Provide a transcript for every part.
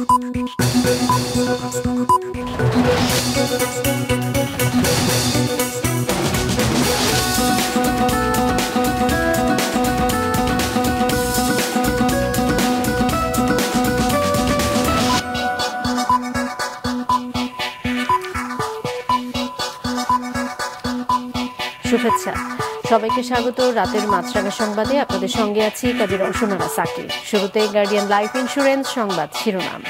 শুভেচ্ছা, সবাইকে স্বাগত রাতের মাছরাঙা সংবাদে। আপনাদের সঙ্গে আছি কাজী রওশনারা সাকিব। শুরুতে গার্ডিয়ান লাইফ ইন্স্যুরেন্স সংবাদ শিরোনাম।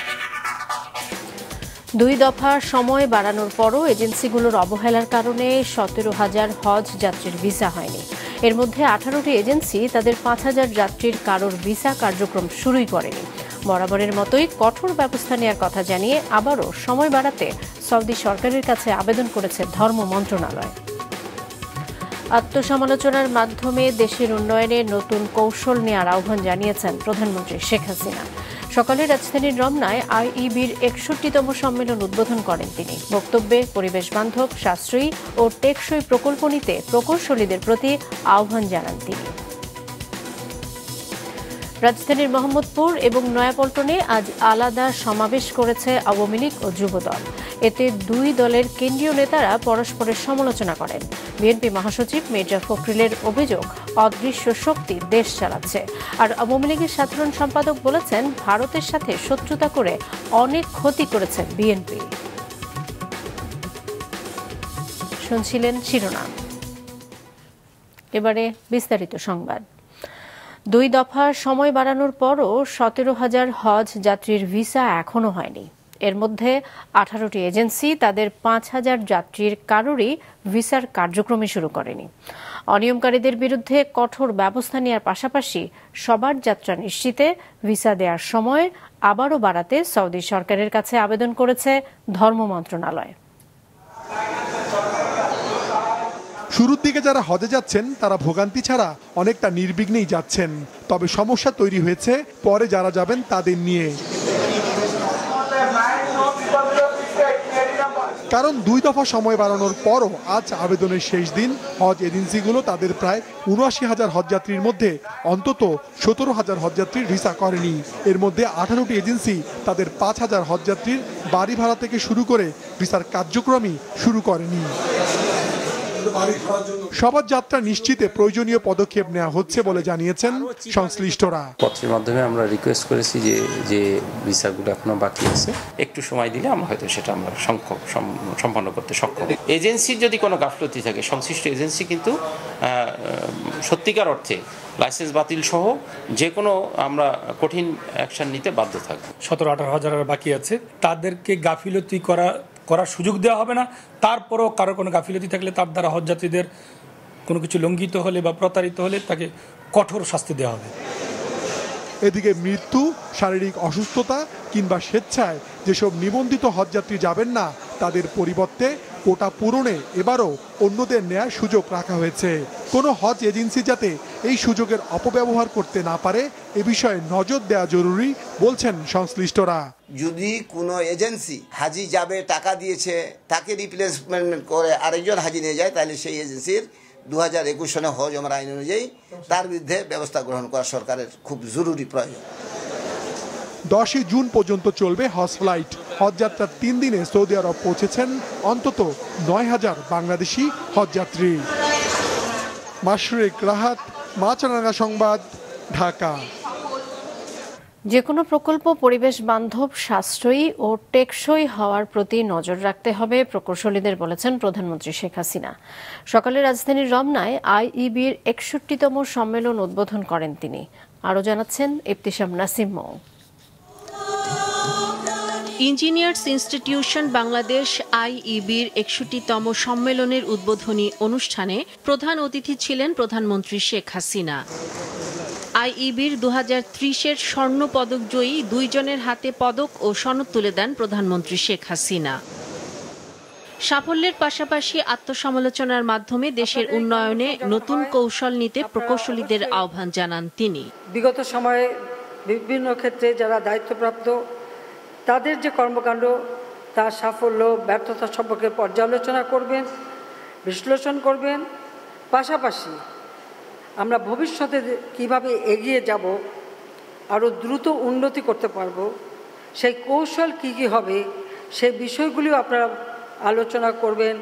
2 দফা সময় বাড়ানোর পরও এজেন্সিগুলোর অবহেলার কারণে 17,000 হজ যাত্রীর ভিসা হয়নি। এর মধ্যে 18টি এজেন্সি তাদের 5,000 যাত্রীর কারোর ভিসা কার্যক্রম শুরুই করেনি। বরাবরের মতোই কঠোর ব্যবস্থা নেওয়ার কথা জানিয়ে আবারও সময় বাড়াতে সৌদি সরকারের কাছে আবেদন করেছে ধর্ম মন্ত্রণালয়। আত্মসমালোচনার মাধ্যমে দেশের উন্নয়নে নতুন কৌশল নেওয়ার আহ্বান জানিয়েছেন প্রধানমন্ত্রী শেখ হাসিনা। সকালে রাজধানীর রমনায় আইইবির 61তম সম্মেলন উদ্বোধন করেন তিনি। বক্তব্যে পরিবেশ বান্ধব, সাশ্রয়ী ও টেকসই প্রকল্প নিতে প্রকৌশলীদের প্রতি আহ্বান জানান তিনি। রাজধানীর মোহাম্মদপুর এবং নয়াপল্টনে আজ আলাদা সমাবেশ করেছে আওয়ামী লীগ ও যুবদল। এতে 2 দলের কেন্দ্রীয় নেতারা পরস্পরের সমালোচনা করেন। বিএনপি মহাসচিব মির্জা ফখরুলের অভিযোগ, অদৃশ্য শক্তি দেশ চালাচ্ছে। আর আওয়ামী লীগের সাধারণ সম্পাদক বলেছেন, ভারতের সাথে শত্রুতা করে অনেক ক্ষতি করেছে বিএনপি। শুনছিলেন শিরোনাম, এবারে বিস্তারিত সংবাদ। 2 দফা সময় বাড়ানোর পরও 17,000 হজ যাত্রীর ভিসা এখনো হয়নি। এর মধ্যে 18টি এজেন্সি তাদের 5,000 যাত্রীর কারোরই ভিসার কার্যক্রমই শুরু করেনি। অনিয়মকারীদের বিরুদ্ধে কঠোর ব্যবস্থা নেওয়ার পাশাপাশি সবার যাত্রা নিশ্চিতে ভিসা দেওয়ার সময় আবারও বাড়াতে সৌদি সরকারের কাছে আবেদন করেছে ধর্ম মন্ত্রণালয়। শুরুর দিকে যারা হজে যাচ্ছেন তারা ভোগান্তি ছাড়া অনেকটা নির্বিঘ্নেই যাচ্ছেন, তবে সমস্যা তৈরি হয়েছে পরে যারা যাবেন তাদের নিয়ে। কারণ 2 দফা সময় বাড়ানোর পরও আজ আবেদনের শেষ দিন। হজ এজেন্সিগুলো তাদের প্রায় 79,000 হজযাত্রীর মধ্যে অন্তত 17,000 হজযাত্রীর ভিসা করেনি। এর মধ্যে 18টি এজেন্সি তাদের 5,000 হজযাত্রীর বাড়ি ভাড়া থেকে শুরু করে ভিসার কার্যক্রমই শুরু করেনি। সবার যাত্রা নিশ্চিতে প্রয়োজনীয় পদক্ষেপ নেওয়া হচ্ছে বলে জানিয়েছেন সংশ্লিষ্টরা। পত্রের মাধ্যমে আমরা রিকোয়েস্ট করেছি যে ভিসাগুলো এখনো বাকি আছে, একটু সময় দিলে আমরা হয়তো সেটা আমরা সম্পন্ন করতে সক্ষম। এজেন্সির যদি কোনো গাফলতি থাকে, সংশ্লিষ্ট এজেন্সি কিন্তু সত্যিকার অর্থে লাইসেন্স বাতিল সহ যে কোনো আমরা কঠিন অ্যাকশন নিতে বাধ্য থাকব। 17-18 হাজার বাকি আছে, তাদেরকে গাফিলতি করার সুযোগ দেওয়া হবে না। তারপরও কারো কোনো গাফিলতি থাকলে তার দ্বারা হজযাত্রীদের কোনো কিছু লঙ্ঘিত হলে বা প্রতারিত হলে তাকে কঠোর শাস্তি দেওয়া হবে। এদিকে মৃত্যু, শারীরিক অসুস্থতা কিংবা স্বেচ্ছায় যেসব নিবন্ধিত হজযাত্রী যাবেন না, তাদের পরিবর্তে কোটা পূরণে এবারও অন্যদের নেয়ার সুযোগ রাখা হয়েছে। কোনো হজ এজেন্সি যাতে এই সুযোগের অপব্যবহার করতে না পারে এ বিষয়ে নজর দেওয়া জরুরি বলছেন সংশ্লিষ্টরা। যদি কোনো এজেন্সি হাজি যাবে, টাকা দিয়েছে, তাকে রিপ্লেসমেন্ট করে আরেকজন হাজি নিয়ে যায়, তাহলে সেই এজেন্সির 2021 সনে হজ ওমরা আইন অনুযায়ী তার বিরুদ্ধে ব্যবস্থা গ্রহণ করা সরকারের খুব জরুরি প্রয়োজন। 10 জুন পর্যন্ত চলবে হজ ফ্লাইট। হজযাত্রার 3 দিনে সৌদি আরব পৌঁছেছেন অন্তত 9,000 বাংলাদেশি হজযাত্রী। মাশরুক রাহাত, মাছরাঙা সংবাদ, ঢাকা। যে কোনো প্রকল্প পরিবেশ বান্ধব, সাশ্রয়ী ও টেকসই হওয়ার প্রতি নজর রাখতে হবে প্রকৌশলীদের, বলেছেন প্রধানমন্ত্রী শেখ হাসিনা। সকালে রাজধানীর রমনায় আইইবির 61তম সম্মেলন উদ্বোধন করেন তিনি। আরও জানাচ্ছেন ইবতিসাম নাসিম মৌ। ইঞ্জিনিয়ার্স ইনস্টিটিউশন বাংলাদেশ আইইবির 61তম সম্মেলনের উদ্বোধনী অনুষ্ঠানে প্রধান অতিথি ছিলেন প্রধানমন্ত্রী শেখ হাসিনা। আইইবির 2030-এর স্বর্ণ পদক জয়ী 2 জনের হাতে পদক ও সনদ তুলে দেন প্রধানমন্ত্রী শেখ হাসিনা। সাফল্যের পাশাপাশি আত্মসমালোচনার মাধ্যমে দেশের উন্নয়নে নতুন কৌশল নিতে প্রকৌশলীদের আহ্বান জানান তিনি। বিগত সময়ে বিভিন্ন ক্ষেত্রে যারা দায়িত্বপ্রাপ্ত, তাদের যে কর্মকাণ্ড, তার সাফল্য ব্যর্থতা সম্পর্কে পর্যালোচনা করবেন, বিশ্লেষণ করবেন। পাশাপাশি আমরা ভবিষ্যতে কিভাবে এগিয়ে যাব, আরও দ্রুত উন্নতি করতে পারব, সেই কৌশল কি কি হবে সেই বিষয়গুলিও আপনারা আলোচনা করবেন।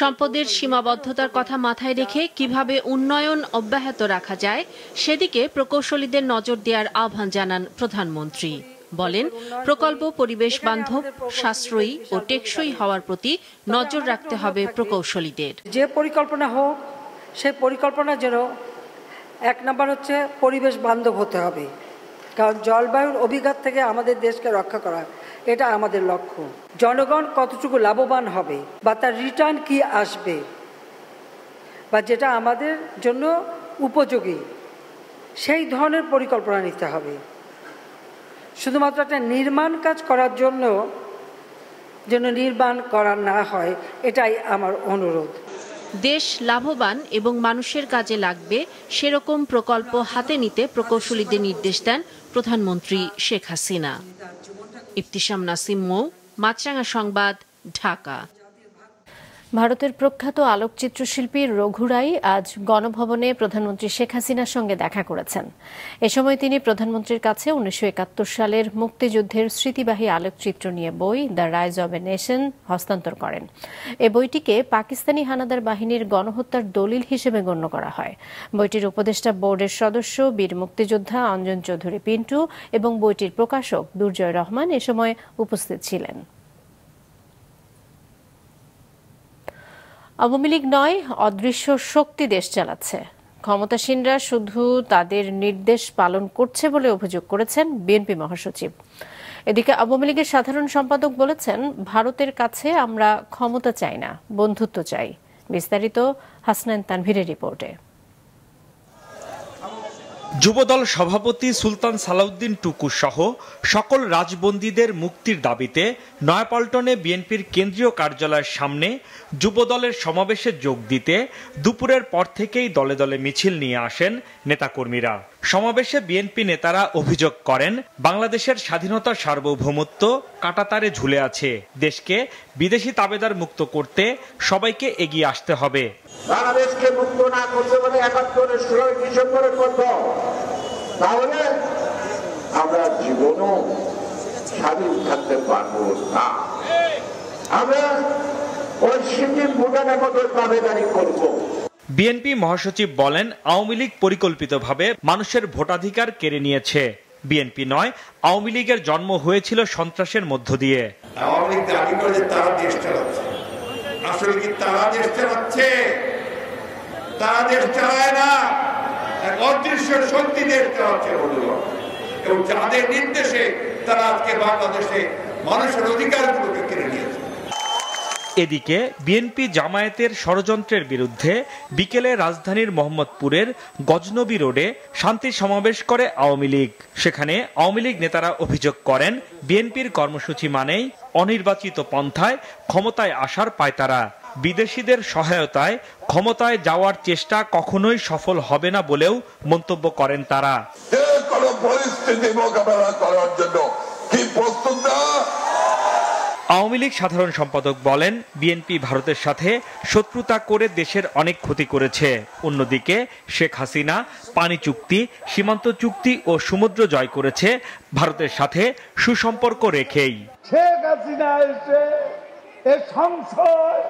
সম্পদের সীমাবদ্ধতার কথা মাথায় রেখে কিভাবে উন্নয়ন অব্যাহত রাখা যায় সেদিকে প্রকৌশলীদের নজর দেওয়ার আহ্বান জানান প্রধানমন্ত্রী। বলেন, প্রকল্প পরিবেশ বান্ধব, সাশ্রয়ী ও টেকসই হওয়ার প্রতি নজর রাখতে হবে প্রকৌশলীদের। যে পরিকল্পনা হোক সেই পরিকল্পনা যেন এক নম্বর হচ্ছে পরিবেশ বান্ধব হতে হবে, কারণ জলবায়ুর অভিঘাত থেকে আমাদের দেশকে রক্ষা করা এটা আমাদের লক্ষ্য। জনগণ কতটুকু লাভবান হবে বা তার রিটার্ন কি আসবে বা যেটা আমাদের জন্য উপযোগী সেই ধরনের পরিকল্পনা নিতে হবে। শুধুমাত্র একটা নির্মাণ কাজ করার জন্য যেন নির্মাণ করা না হয়, এটাই আমার অনুরোধ। দেশ লাভবান এবং মানুষের কাজে লাগবে সেরকম প্রকল্প হাতে নিতে প্রকৌশলীদের নির্দেশ দেন প্রধানমন্ত্রী শেখ হাসিনা। ইফতিসাম নাসিম মৌ, মাছরাঙা সংবাদ, ঢাকা। ভারতের প্রখ্যাত আলোকচিত্রশিল্পী রঘু রাই আজ গণভবনে প্রধানমন্ত্রী শেখ হাসিনার সঙ্গে দেখা করেছেন। এ সময় তিনি প্রধানমন্ত্রীর কাছে 1971 সালের মুক্তিযুদ্ধের স্মৃতিবাহী আলোকচিত্র নিয়ে বই the rise of a nation হস্তান্তর করেন। এ বইটিকে পাকিস্তানি হানাদার বাহিনীর গণহত্যার দলিল হিসেবে গণ্য করা হয়। বইটির উপদেষ্টা বোর্ডের সদস্য বীর মুক্তিযোদ্ধা অঞ্জন চৌধুরী পিন্টু এবং বইটির প্রকাশক দুর্জয় রহমান এ সময় উপস্থিত ছিলেন। আওয়ামী লীগ নয়, অদৃশ্য শক্তি দেশ চালাচ্ছে। ক্ষমতাসীনরা শুধু তাদের নির্দেশ পালন করছে বলে অভিযোগ করেছেন বিএনপি মহাসচিব। এদিকে আওয়ামী লীগের সাধারণ সম্পাদক বলেছেন, ভারতের কাছে আমরা ক্ষমতা চাই না, বন্ধুত্ব চাই। বিস্তারিত হাসনাইন তানভীরের রিপোর্টে। যুবদল সভাপতি সুলতান সালাউদ্দিন টুকু সহ সকল রাজবন্দীদের মুক্তির দাবিতে নয়াপল্টনে বিএনপির কেন্দ্রীয় কার্যালয়ের সামনে যুবদলের সমাবেশে যোগ দিতে দুপুরের পর থেকেই দলে দলে মিছিল নিয়ে আসেন নেতাকর্মীরা। সমাবেশে বিএনপি নেতারা অভিযোগ করেন, বাংলাদেশের স্বাধীনতা সার্বভৌমত্ব কাঁটাতারে ঝুলে আছে। দেশকে বিদেশি তাবেদার মুক্ত করতে সবাইকে এগিয়ে আসতে হবে। বাংলাদেশকে মুক্ত না করতে পারে ৭১-এর ১৬ ডিসেম্বরের মধ্যে, তাহলে আমরা জীবনও স্বাধীন থাকতে পারবো না। আমরা ওই সিকিম ভুটানের মতো দাবিদারি করব। বিএনপি মহাসচিব বলেন, আওয়ামী লীগ পরিকল্পিতভাবে মানুষের ভোটাধিকার কেড়ে নিয়েছে। বিএনপি নয়, আওয়ামী লীগের জন্ম হয়েছিল সন্ত্রাসের মধ্য দিয়ে। আওয়ামী লীগ দাবি করে তারা দেশ চালাচ্ছে, আসলে কি তারা দেশ চালাচ্ছে? তারা দেশ চালায় না, এক অদৃশ্য শক্তি দেশ চালাচ্ছে এবং যাদের নির্দেশে তারা আজকে বাংলাদেশে মানুষের অধিকারগুলোকে কেড়ে নিয়েছে। এদিকে বিএনপি জামায়াতের ষড়যন্ত্রের বিরুদ্ধে বিকেলে রাজধানীর মোহাম্মদপুরের গজনবী রোডে শান্তি সমাবেশ করে আওয়ামী লীগ। সেখানে আওয়ামী লীগ নেতারা অভিযোগ করেন, বিএনপির কর্মসূচি মানেই অনির্বাচিত পন্থায় ক্ষমতায় আসার পায়তারা। বিদেশিদের সহায়তায় ক্ষমতায় যাওয়ার চেষ্টা কখনোই সফল হবে না বলেও মন্তব্য করেন তারা। কোনো পরিস্থিতি মোকাবেলা করার জন্য কি প্রস্তুত না? আওয়ামী লীগ সাধারণ সম্পাদক বলেন, বিএনপি ভারতের সাথে শত্রুতা করে দেশের অনেক ক্ষতি করেছে। অন্যদিকে শেখ হাসিনা পানি চুক্তি, সীমান্ত চুক্তি ও সমুদ্র জয় করেছে ভারতের সাথে সুসম্পর্ক রেখেই। শেখ হাসিনা এসে এ সংশয়,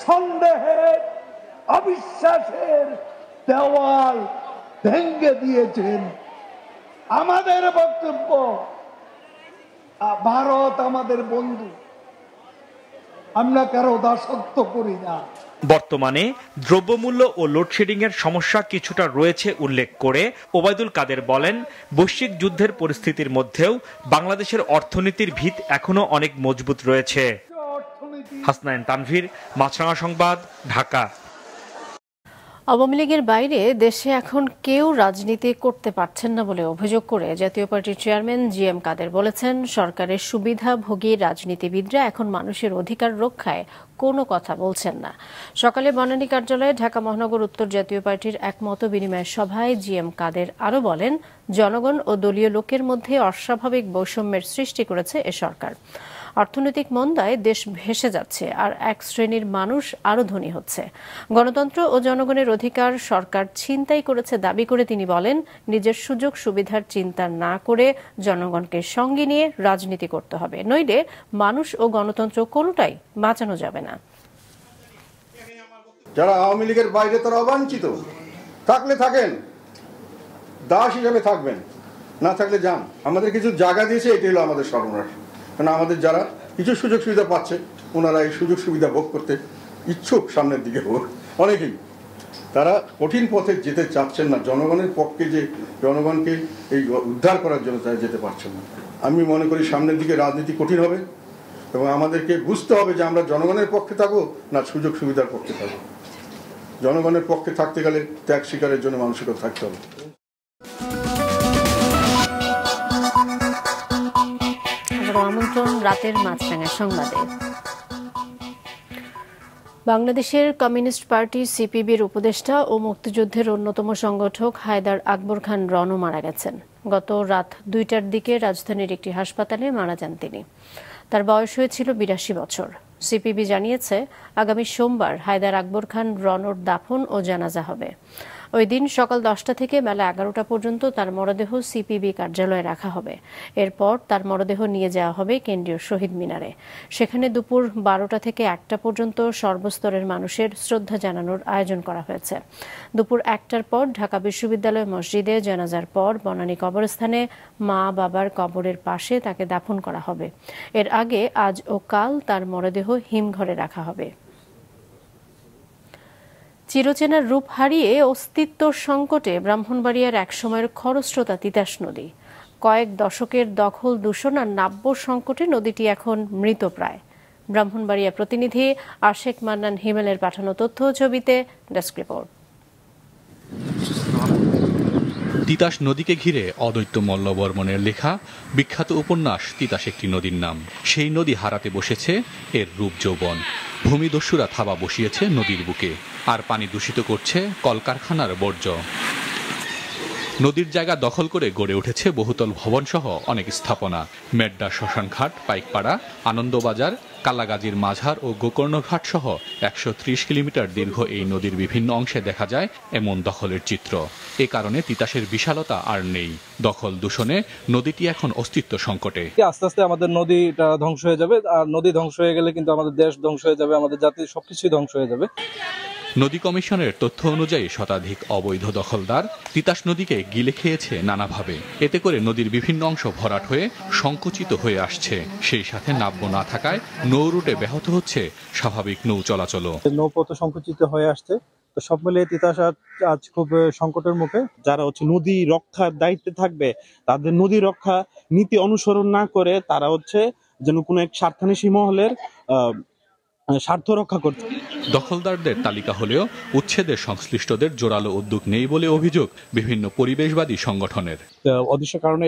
সন্দেহের, অবিশ্বাসের দেওয়াল ভেঙে দিয়েছেন। আমাদের বক্তব্য, ভারত আমাদের বন্ধু, আমরা কারো দাসত্ব করি না। বর্তমানে দ্রব্যমূল্য ও লোডশেডিং এর সমস্যা কিছুটা রয়েছে উল্লেখ করে ওবায়দুল কাদের বলেন, বৈশ্বিক যুদ্ধের পরিস্থিতির মধ্যেও বাংলাদেশের অর্থনীতির ভিত এখনো অনেক মজবুত রয়েছে। হাসনাইন তানভীর, মাছরাঙা সংবাদ, ঢাকা। আওয়ামী লীগের বাইরে দেশে এখন কেউ রাজনীতি করতে পারছেন না বলে অভিযোগ করে জাতীয় পার্টির চেয়ারম্যান জিএম কাদের বলেছেন, সরকারের সুবিধাভোগী রাজনীতিবিদরা এখন মানুষের অধিকার রক্ষায় কোনো কথা বলছেন না। সকালে বনানী কার্যালয়ে ঢাকা মহানগর উত্তর জাতীয় পার্টির এক মত বিনিময় সভায় জিএম কাদের আরও বলেন, জনগণ ও দলীয় লোকের মধ্যে অস্বাভাবিক বৈষম্যের সৃষ্টি করেছে এ সরকার। অর্থনৈতিক মন্দায় দেশ ভেসে যাচ্ছে আর এক শ্রেণীর মানুষ আরও ধনী হচ্ছে। গণতন্ত্র ও জনগণের অধিকার সরকার ছিনতাই করেছে দাবি করে তিনি বলেন, নিজের সুযোগ সুবিধার চিন্তা না করে জনগণকে সঙ্গে নিয়ে রাজনীতি করতে হবে, নইলে মানুষ ও গণতন্ত্র কোনোটাই বাঁচানো যাবে না। যারা আওয়ামী লীগের বাইরে তারা অবাঞ্ছিত, থাকলে থাকেন, দাস হিসাবে থাকবেন, না থাকলে যান। আমাদের কিছু জায়গা দিয়েছে, এটি হলো আমাদের সর্বনাশ। কারণ আমাদের যারা কিছু সুযোগ সুবিধা পাচ্ছে, ওনারা এই সুযোগ সুবিধা ভোগ করতে ইচ্ছুক, সামনের দিকে হোক অনেকেই, তারা কঠিন পথে যেতে চাচ্ছেন না। জনগণের পক্ষে যে জনগণকে এই উদ্ধার করার জন্য তারা যেতে পারছেন না। আমি মনে করি সামনের দিকে রাজনীতি কঠিন হবে এবং আমাদেরকে বুঝতে হবে যে আমরা জনগণের পক্ষে থাকবো না সুযোগ সুবিধার পক্ষে থাকবো। জনগণের পক্ষে থাকতে গেলে ত্যাগ স্বীকারের জন্য মানুষকে থাকতে হবে। আমন্ত্রণ রাতের মাছরাঙা সংবাদে। বাংলাদেশের কমিউনিস্ট পার্টি সিপিবির উপদেষ্টা ও মুক্তিযুদ্ধের অন্যতম সংগঠক হায়দার আকবর খান রনও মারা গেছেন। গত রাত 2টার দিকে রাজধানীর একটি হাসপাতালে মারা যান তিনি। তার বয়স হয়েছিল 82 বছর। সিপিবি জানিয়েছে, আগামী সোমবার হায়দার আকবর খান রনর দাফন ও জানাজা হবে। ওই দিন সকাল 10টা থেকে বেলা 11টা পর্যন্ত তার মরদেহ সিপিবি কার্যালয়ে রাখা হবে। এরপর তার মরদেহ নিয়ে যাওয়া হবে কেন্দ্রীয় শহীদ মিনারে। সেখানে দুপুর 12টা থেকে 1টা পর্যন্ত সর্বস্তরের মানুষের শ্রদ্ধা জানানোর আয়োজন করা হয়েছে। দুপুর 1টার পর ঢাকা বিশ্ববিদ্যালয় মসজিদে জানাজার পর বনানী কবরস্থানে মা বাবার কবরের পাশে তাকে দাফন করা হবে। এর আগে আজ ও কাল তার মরদেহ হিমঘরে রাখা হবে। চিরচেনার রূপ হারিয়ে অস্তিত্ব সংকটে ব্রাহ্মণবাড়িয়ার একসময়ের খরস্রোতা তিতাস নদী। কয়েক দশকের দখল, দূষণ আর নাব্য সংকটে নদীটি এখন মৃতপ্রায়। ব্রাহ্মণবাড়িয়া প্রতিনিধি আশেক মান্নান হিমেলের পাঠানো তথ্য ছবিতে ডেস্ক রিপোর্ট। তিতাস নদীকে ঘিরে অদ্বৈত মল্লবর্মণের লেখা বিখ্যাত উপন্যাস তিতাস একটি নদীর নাম। সেই নদী হারাতে বসেছে এর রূপ যৌবন। ভূমিদস্যুরা থাবা বসিয়েছে নদীর বুকে, আর পানি দূষিত করছে কলকারখানার বর্জ্য। নদীর জায়গা দখল করে গড়ে উঠেছে বহুতল ভবনসহ অনেক স্থাপনা। মেড্ডা শ্মশানঘাট, পাইকপাড়া, আনন্দবাজার, কালাগাজীর মাঝার ও গোকর্ণঘাট সহ 130 কিলোমিটার দীর্ঘ এই নদীর বিভিন্ন অংশে দেখা যায় এমন দখলের চিত্র। এ কারণে তিতাসের বিশালতা আর নেই। দখল দূষণে নদীটি এখন অস্তিত্ব সংকটে। আস্তে আস্তে আমাদের নদীটা ধ্বংস হয়ে যাবে, আর নদী ধ্বংস হয়ে গেলে কিন্তু আমাদের দেশ ধ্বংস হয়ে যাবে, আমাদের জাতির সবকিছুই ধ্বংস হয়ে যাবে। নদী কমিশনের তথ্য অনুযায়ী শতাধিক অবৈধ দখলদার তিতাস নদীকে গিলে খেয়েছে নানাভাবে। এতে করে নদীর বিভিন্ন অংশ ভরাট হয়ে সংকুচিত হয়ে আসছে। সেই সাথে নাব্য না থাকায় নৌ রুটে ব্যাহত হচ্ছে স্বাভাবিক নৌ চলাচল। নৌপথ সংকুচিত হয়ে আসছে, তো সব মিলিয়ে তিতাস আজ খুব সংকটের মুখে। যারা নদী রক্ষার দায়িত্বে থাকবে, তাদের নদী রক্ষা নীতি অনুসরণ না করে তারা যেন কোনো এক স্বার্থান্বেষী মহলের স্বার্থ রক্ষা করছে। দখলদারদের তালিকা হলেও উচ্ছেদের সংশ্লিষ্টদের জোরালো উদ্যোগ নেই বলে অভিযোগ বিভিন্ন পরিবেশবাদী সংগঠনের। অদৃশ্য কারণে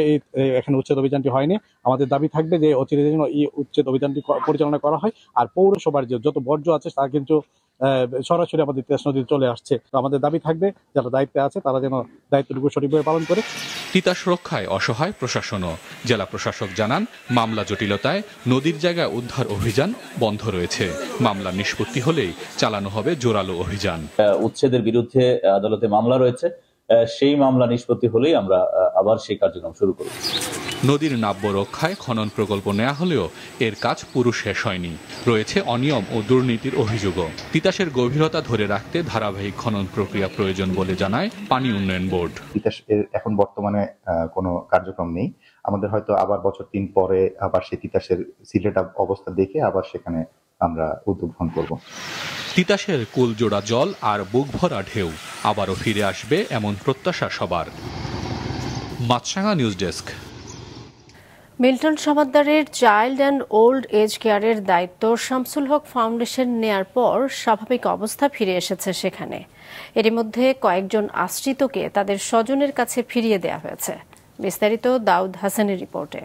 এখানে উচ্ছেদ অভিযানটি হয়নি। আমাদের দাবি থাকবে যে অচিরে যেন এই উচ্ছেদ অভিযানটি পরিচালনা করা হয়। আর পৌরসভার যে যত বর্জ্য আছে তা কিন্তু সরাসরি আমাদের তিতাস নদীতে চলে আসছে। তো আমাদের দাবি থাকবে যারা দায়িত্বে আছে তারা যেন দায়িত্বটুকু সঠিকভাবে পালন করে। তিতাস রক্ষায় অসহায় প্রশাসনও। জেলা প্রশাসক জানান, মামলা জটিলতায় নদীর জায়গায় উদ্ধার অভিযান বন্ধ রয়েছে। মামলা নিষ্পত্তি হলেই চালানো হবে জোরালো অভিযান। উচ্ছেদের বিরুদ্ধে আদালতে মামলা রয়েছে, সেই মামলা নিষ্পত্তি হলেই আমরা আবার সেই কার্যক্রম শুরু করব। নদীর নাব্য রক্ষায় খনন প্রকল্প নেওয়া হলেও এর কাজ পুরো শেষ হয়নি। রয়েছে অনিয়ম ও দুর্নীতির অভিযোগও। তিতাসের গভীরতা ধরে রাখতে ধারাবাহিক খনন প্রক্রিয়া প্রয়োজন বলে জানায় পানি উন্নয়ন বোর্ড। তিতাস এখন বর্তমানে কোনো কার্যক্রম নেই। আমাদের হয়তো আবার বছর 3 পরে আবার সেই তিতাসের সিলেট অবস্থা দেখে আবার সেখানে আমরা উদ্যোগ গ্রহণ করব। তিতাসের কুলজোড়া জল আর বুক ভরা ঢেউ আবারও ফিরে আসবে এমন প্রত্যাশা সবার। Maasranga news desk. মিল্টন সমাদদারের চাইল্ড অ্যান্ড ওল্ড এজ কেয়ারের দায়িত্ব শামসুল হক ফাউন্ডেশন নেয়ার পর স্বাভাবিক অবস্থা ফিরে এসেছে সেখানে। এরই মধ্যে কয়েকজন আশ্রিতকে তাদের স্বজনের কাছে ফিরিয়ে দেওয়া হয়েছে। বিস্তারিত দাউদ হাসানের রিপোর্টে।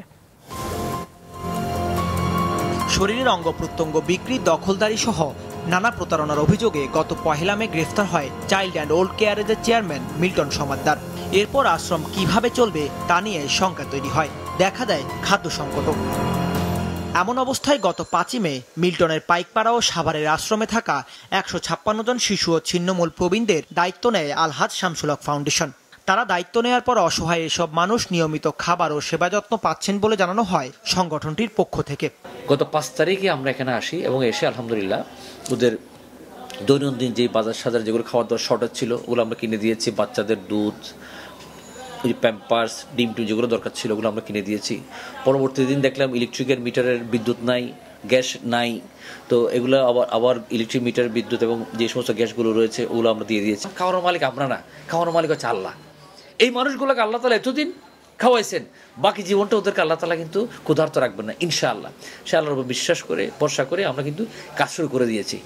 শরীরের অঙ্গ প্রত্যঙ্গ বিক্রি, দখলদারি সহ নানা প্রতারণার অভিযোগে গত 1 মে গ্রেফতার হয় চাইল্ড অ্যান্ড ওল্ড কেয়ারের চেয়ারম্যান মিল্টন সমাদদার। এরপর আশ্রম কিভাবে চলবে তা নিয়ে শঙ্কা তৈরি হয়, দেখা দেয় খাদ্য সংকটও। এমন অবস্থায় গত 5ই মে মিল্টনের পাইকপাড়া ও সাভারের আশ্রমে থাকা 156 জন শিশু ও ছিন্নমূল প্রবীণদের দায়িত্ব নেয় আলহাজ শামসুল হক ফাউন্ডেশন। তারা দায়িত্ব নেওয়ার পর অসহায় এসব মানুষ নিয়মিত খাবার ও সেবা যত্ন পাচ্ছেন বলে জানানো হয় সংগঠনটির পক্ষ থেকে। গত 5 তারিখে আমরা এখানে আসি এবং এসে আলহামদুলিল্লাহ ওদের দৈনন্দিন যে বাজার সাজার যেগুলো খাওয়ার দাওয়ার শর্টেজ ছিল ওগুলো আমরা কিনে দিয়েছি। বাচ্চাদের দুধ, প্যাম্পার্স, ডিম টিম যেগুলো দরকার ছিল ওগুলো আমরা কিনে দিয়েছি। পরবর্তী দিন দেখলাম ইলেকট্রিকের মিটারের বিদ্যুৎ নাই, গ্যাস নাই, তো এগুলো আবার ইলেকট্রিক মিটার বিদ্যুৎ এবং যে সমস্ত গ্যাসগুলো রয়েছে ওগুলো আমরা দিয়ে দিয়েছি। খাওয়ানোর মালিক আমরা না, খাওয়ানোর মালিক হচ্ছে আল্লাহ। এই মানুষগুলোকে আল্লাহ তাআলা এতদিন খাওয়াইছেন, বাকি জীবনটা ওদেরকে আল্লাহ তাআলা কিন্তু ক্ষুধার্ত রাখবেন না ইনশাআল্লাহ। সে আল্লাহর উপর বিশ্বাস করে ভরসা করে আমরা কিন্তু কাজ শুরু করে দিয়েছি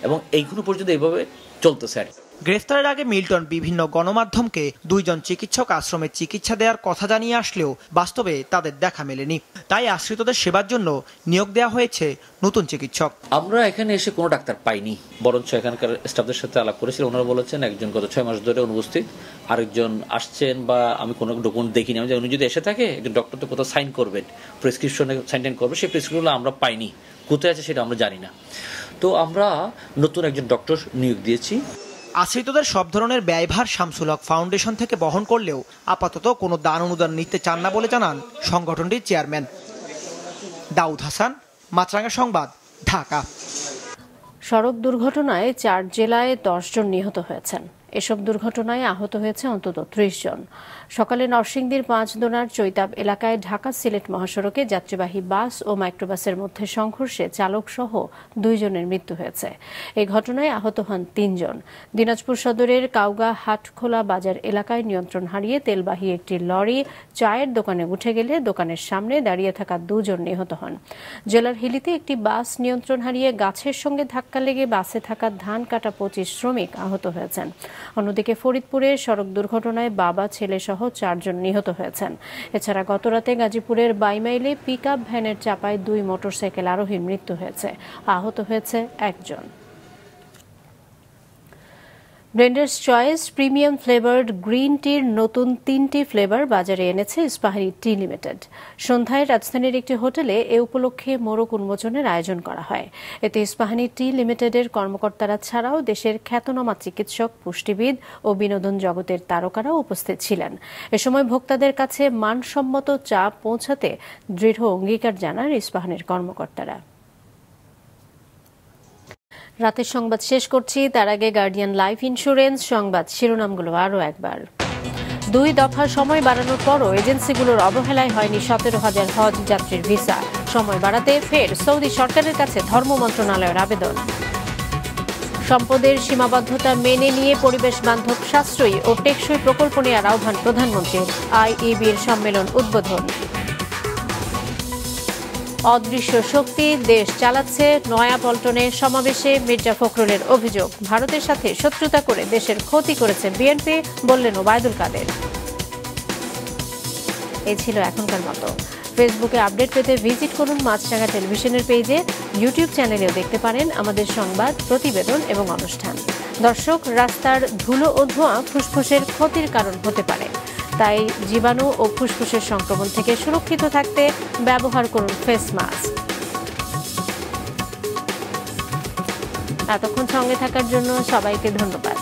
এবং এইগুলো পর্যন্ত এইভাবে চলতেছে আর। গ্রেফতারের আগে মিল্টন বিভিন্ন গণমাধ্যমকে 2 জন চিকিৎসক আশ্রমে চিকিৎসা দেওয়ার কথা জানিয়ে আসলেও বাস্তবে তাদের দেখা মেলেনি। তাই আশ্রিতদের সেবার জন্য নিয়োগ দেওয়া হয়েছে নতুন চিকিৎসক। আমরা এখানে এসে কোনো ডাক্তার পাইনি, বরঞ্চ এখানকার স্টাফদের সাথে আলাপ করেছিলাম। ওনারা বলেছেন একজন গত 6 মাস ধরে অনুপস্থিত, আরেকজন আসছেন বা আমি কোনো ডকুমেন্ট দেখিনি। আমি উনি যদি এসে থাকে একজন ডক্টর তো কোথাও সাইন করবেন, প্রেসক্রিপশনে সাইন করবে, সেই প্রেসক্রিপশনগুলো আমরা পাইনি, কোথায় আছে সেটা আমরা জানি না। তো আমরা নতুন একজন ডক্টর নিয়োগ দিয়েছি। আশ্রিতদের সব ধরনের ব্যয়ভার শামসুল হক ফাউন্ডেশন থেকে বহন করলেও আপাতত কোনো দান অনুদান নিতে চান না বলে জানান সংগঠনটির চেয়ারম্যান। দাউদ হাসান, মাছরাঙা সংবাদ, ঢাকা। সড়ক দুর্ঘটনায় 4 জেলায় 10 জন নিহত হয়েছেন। এসব দুর্ঘটনায় আহত হয়েছে অন্তত 30 জন। সকালে নরসিংদীর 5 দোনার চৈতাব এলাকায় ঢাকা সিলেট মহাসড়কে যাত্রীবাহী বাস ও মাইক্রোবাসের মধ্যে সংঘর্ষে চালক সহ 2 জনের মৃত্যু হয়েছে। এই ঘটনায় আহত হন 3 জন। দিনাজপুর সদরের কাউগা হাটখোলা বাজার এলাকায় নিয়ন্ত্রণ হারিয়ে তেলবাহী একটি লরি চায়ের দোকানে উঠে গেলে দোকানের সামনে দাঁড়িয়ে থাকা 2 জন নিহত হন। জেলার হিলিতে একটি বাস নিয়ন্ত্রণ হারিয়ে গাছের সঙ্গে ধাক্কা লেগে বাসে থাকা ধান কাটা 25 শ্রমিক আহত হয়েছেন। অন্যদিকে ফরিদপুরে সড়ক দুর্ঘটনায় বাবা ছেলে সহ 4 জন নিহত হয়েছেন। এছাড়া গতরাতে গাজীপুরের বাইমাইলে পিকআপ ভ্যানের চাপায় 2 মোটরসাইকেল আরোহীর মৃত্যু হয়েছে, আহত হয়েছে 1 জন। Blenders choice premium flavoured green টির নতুন 3টি ফ্লেভার বাজারে এনেছে ইস্পাহানি টি লিমিটেড। সন্ধ্যায় রাজধানীর একটি হোটেলে এ উপলক্ষে মোড়ক উন্মোচনের আয়োজন করা হয়। এতে ইস্পাহানি টি লিমিটেডের কর্মকর্তারা ছাড়াও দেশের খ্যাতনামা চিকিৎসক, পুষ্টিবিদ ও বিনোদন জগতের তারকারাও উপস্থিত ছিলেন। এ সময় ভোক্তাদের কাছে মানসম্মত চা পৌঁছাতে দৃঢ় অঙ্গীকার জানান ইস্পাহানির কর্মকর্তারা। রাতের সংবাদ শেষ করছি, তার আগে গার্ডিয়ান লাইফ ইন্স্যুরেন্স সংবাদ শিরোনামগুলো আরও একবার। 2 দফা সময় বাড়ানোর পরও এজেন্সিগুলোর অবহেলায় হয়নি 17,000 হজ যাত্রীর ভিসা। সময় বাড়াতে ফের সৌদি সরকারের কাছে ধর্ম মন্ত্রণালয়ের আবেদন। সম্পদের সীমাবদ্ধতা মেনে নিয়ে পরিবেশ বান্ধব, সাশ্রয়ী ও টেকসই প্রকল্প নেওয়ার আহ্বান প্রধানমন্ত্রীর। আইইবির সম্মেলন উদ্বোধন। অদৃশ্য শক্তি দেশ চালাচ্ছে, নয়াপল্টনে সমাবেশে মির্জা ফখরুলের অভিযোগ। ভারতের সাথে শত্রুতা করে দেশের ক্ষতি করেছে বিএনপি, বললেন ওবায়দুল কাদের। এই ছিল এখনকার মতো। ফেসবুকে আপডেট পেতে ভিজিট করুন মাছরাঙা টেলিভিশনের পেজে। ইউটিউব চ্যানেলেও দেখতে পারেন আমাদের সংবাদ, প্রতিবেদন এবং অনুষ্ঠান। দর্শক, রাস্তার ধুলো ও ধোঁয়া ফুসফুসের ক্ষতির কারণ হতে পারে, তাই জীবাণু ও ফুসফুসের সংক্রমণ থেকে সুরক্ষিত থাকতে ব্যবহার করুন ফেস মাস্ক। এতক্ষণ সঙ্গে থাকার জন্য সবাইকে ধন্যবাদ।